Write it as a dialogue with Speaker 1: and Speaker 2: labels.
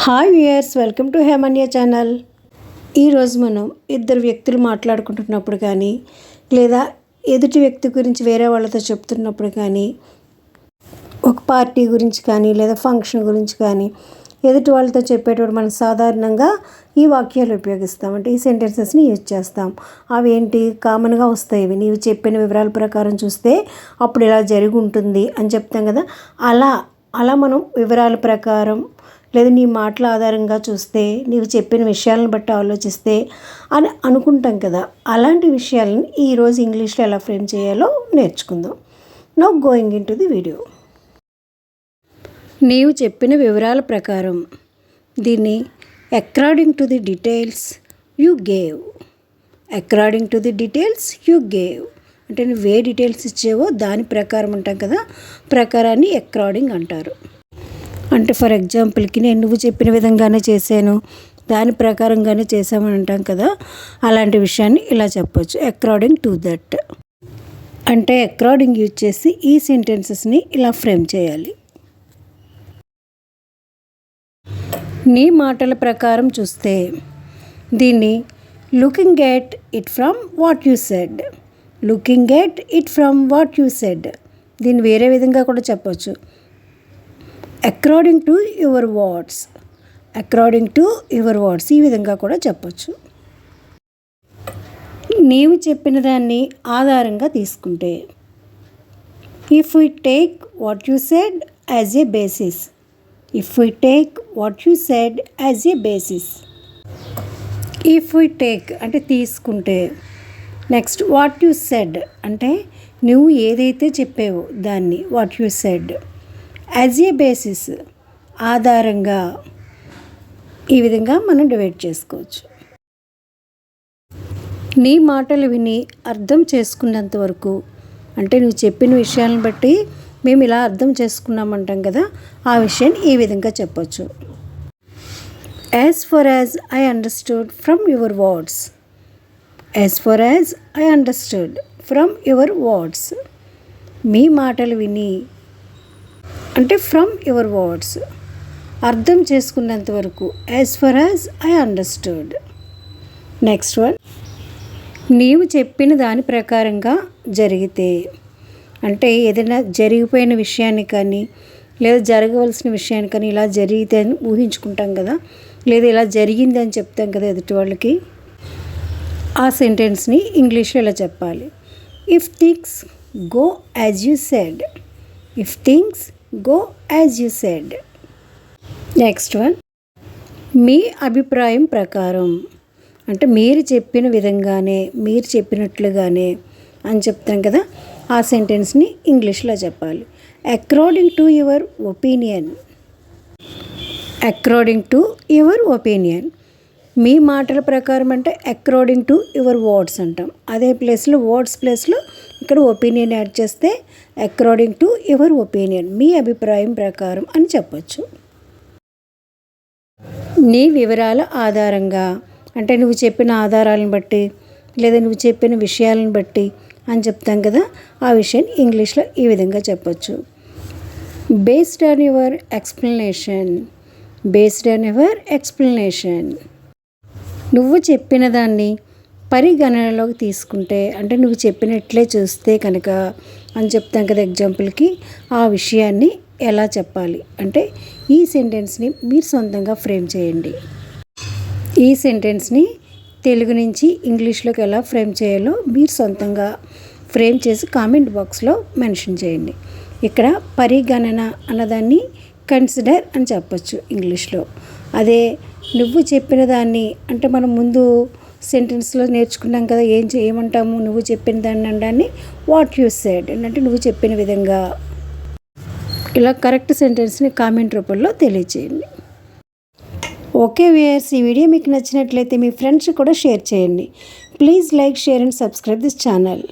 Speaker 1: Hi viewers, welcome to Hemanya channel. ఈరోజు మనం ఇద్దరు వ్యక్తులు మాట్లాడుకుంటున్నప్పుడు కానీ లేదా ఎదుటి వ్యక్తి గురించి వేరే వాళ్ళతో చెప్తున్నప్పుడు కానీ, ఒక పార్టీ గురించి కానీ లేదా ఫంక్షన్ గురించి కానీ ఎదుటి వాళ్ళతో చెప్పేటప్పుడు మనం సాధారణంగా ఈ వాక్యాలు ఉపయోగిస్తాం. అంటే ఈ సెంటెన్సెస్ని యూజ్ చేస్తాం. అవి ఏంటి, కామన్గా వస్తాయి. ఇవి నీవు చెప్పిన వివరాల ప్రకారం చూస్తే అప్పుడు ఇలా జరిగి ఉంటుంది అని చెప్తాం కదా. అలా మనం వివరాల ప్రకారం లేదా నీ మాటల ఆధారంగా చూస్తే, నీవు చెప్పిన విషయాలను బట్టి ఆలోచిస్తే అని అనుకుంటాం కదా. అలాంటి విషయాలను ఈరోజు ఇంగ్లీష్లో ఎలా ఫ్రేమ్ చేయాలో నేర్చుకుందాం. Now going in to the video. నీవు చెప్పిన వివరాల ప్రకారం, దీన్ని according to the details you gave. According to the details you gave అంటే నువ్వు ఏ డీటెయిల్స్ ఇచ్చావో దాని ప్రకారం అంటాం కదా, ప్రకారాన్ని అకార్డింగ్ అంటారు. అంటే ఫర్ ఎగ్జాంపుల్కి నేను నువ్వు చెప్పిన విధంగానే చేశాను, దాని ప్రకారంగానే చేసామని అంటాం కదా. అలాంటి విషయాన్ని ఇలా చెప్పొచ్చు, అకార్డింగ్ టు దట్. అంటే అకార్డింగ్ యూజ్ చేసి ఈ సెంటెన్సెస్ని ఇలా ఫ్రేమ్ చేయాలి. నీ మాటల ప్రకారం చూస్తే దీన్ని looking at it from what you said. Looking at it from what you said. దీన్ని వేరే విధంగా కూడా చెప్పొచ్చు, according to your words. According to your words ఈ విధంగా కూడా చెప్పొచ్చు. నీవు చెప్పిన దాన్ని ఆధారంగా తీసుకుంటే, if we take what you said as a basis. If we take what you said as a basis. If we take అంటే తీసుకుంటే, నెక్స్ట్ వాట్ యు సెడ్ అంటే నువ్వు ఏదైతే చెప్పావో దాన్ని, what you said as a basis ఆధారంగా. ఈ విధంగా మనం డివైడ్ చేసుకోవచ్చు. నీ మాటలు విని అర్థం చేసుకున్నంత వరకు, అంటే నువ్వు చెప్పిన విషయాలను బట్టి మేము ఇలా అర్థం చేసుకున్నామంటాం కదా, ఆ విషయాన్ని ఈ విధంగా చెప్పొచ్చు. As far as I understood from your words. As far as I understood from your words. మీ మాటలు విని అంటే ఫ్రమ్ యువర్ వర్డ్స్ అర్థం చేసుకున్నంత వరకు, as far as I understood. Next one, నీవు చెప్పిన దాని ప్రకారంగా జరిగితే. అంటే ఏదైనా జరిగిపోయిన విషయాన్ని కానీ లేదా జరగవలసిన విషయాన్ని కానీ ఇలా జరిగితే అని ఊహించుకుంటాం కదా, లేదా ఇలా జరిగింది అని చెప్తాం కదా ఎదుటి వాళ్ళకి. ఆ సెంటెన్స్ని ఇంగ్లీష్లో ఇలా చెప్పాలి, if things go as you said. If things go as you said. Next one, మీ అభిప్రాయం ప్రకారం. అంటే మీరు చెప్పిన విధంగానే, మీరు చెప్పినట్లుగానే అని చెప్తాం కదా, ఆ సెంటెన్స్ని ఇంగ్లీష్లో చెప్పాలి, according to your opinion. According to your opinion. మీ మాటల ప్రకారం అంటే అకార్డింగ్ టు యువర్ వర్డ్స్ అంటాం. అదే ప్లేస్లో వర్డ్స్ ప్లేస్లో ఇక్కడ ఒపీనియన్ యాడ్ చేస్తే అకార్డింగ్ టు యువర్ ఒపీనియన్, మీ అభిప్రాయం ప్రకారం అని చెప్పచ్చు. నీ వివరాల ఆధారంగా అంటే నువ్వు చెప్పిన ఆధారాలను బట్టి లేదా నువ్వు చెప్పిన విషయాలను బట్టి అని చెప్తాం కదా, ఆ విషయాన్ని ఇంగ్లీష్లో ఈ విధంగా చెప్పచ్చు, based on your explanation. Based on your explanation. నువ్వు చెప్పిన దాన్ని పరిగణనలోకి తీసుకుంటే, అంటే నువ్వు చెప్పినట్లే చూస్తే కనుక అని చెప్తాం కదా. ఎగ్జాంపుల్కి ఆ విషయాన్ని ఎలా చెప్పాలి అంటే ఈ సెంటెన్స్ని మీరు సొంతంగా ఫ్రేమ్ చేయండి. ఈ సెంటెన్స్ని తెలుగు నుంచి ఇంగ్లీష్లోకి ఎలా ఫ్రేమ్ చేయాలో మీరు సొంతంగా ఫ్రేమ్ చేసి కామెంట్ బాక్స్లో మెన్షన్ చేయండి. ఇక్కడ పరిగణన అన్నదాన్ని కన్సిడర్ అని చెప్పచ్చు ఇంగ్లీష్లో. అదే నువ్వు చెప్పిన దాన్ని అంటే మనం ముందు సెంటెన్స్లో నేర్చుకున్నాం కదా, ఏమంటాము, నువ్వు చెప్పిన దాన్ని అనడాన్ని వాట్ యు సెడ్ అంటే నువ్వు చెప్పిన విధంగా. ఇలా కరెక్ట్ సెంటెన్స్ని కామెంట్ రూపంలో తెలియచేయండి. ఓకే వ్యూయర్స్, ఈ వీడియో మీకు నచ్చినట్లయితే మీ ఫ్రెండ్స్ కూడా షేర్ చేయండి. Please like, share and subscribe this channel.